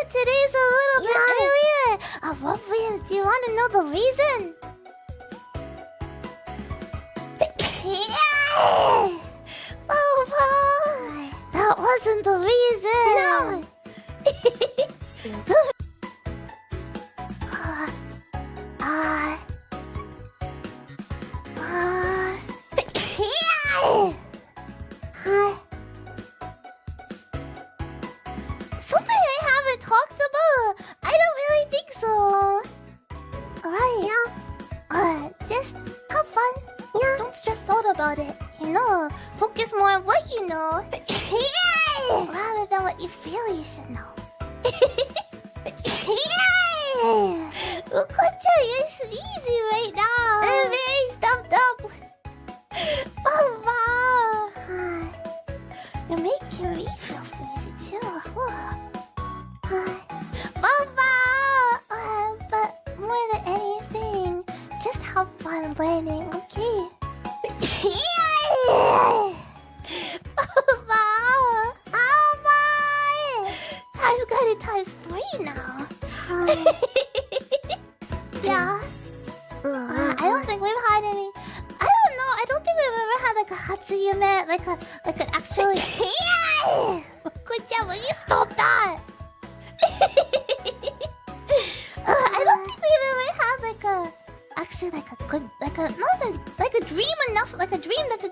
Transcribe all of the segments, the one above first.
today's a little bit earlier. What reason? Do you want to know the reason? Oh, that wasn't the reason. No. Something I haven't talked about? I don't really think so. Alright. Yeah. Just have fun. Yeah. Don't stress out about it. You know, focus more on what you know. Rather than what you feel you should know. Look at you, you're sneezy right now. I'm very stuffed up. Oh wow. You're making me feel sneezy too. But more than anything, just have fun learning, okay? I've got it times 3 now. Yeah. I don't think we've had any. I don't know. I don't think we've ever had like a Hatsuyume, like an actually. Good job. Will you stop that? I don't think we've ever had like a actually like a good not a dream enough, like a dream that's a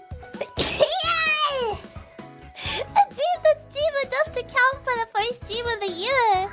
dream that's deep enough to count for the first dream of the year.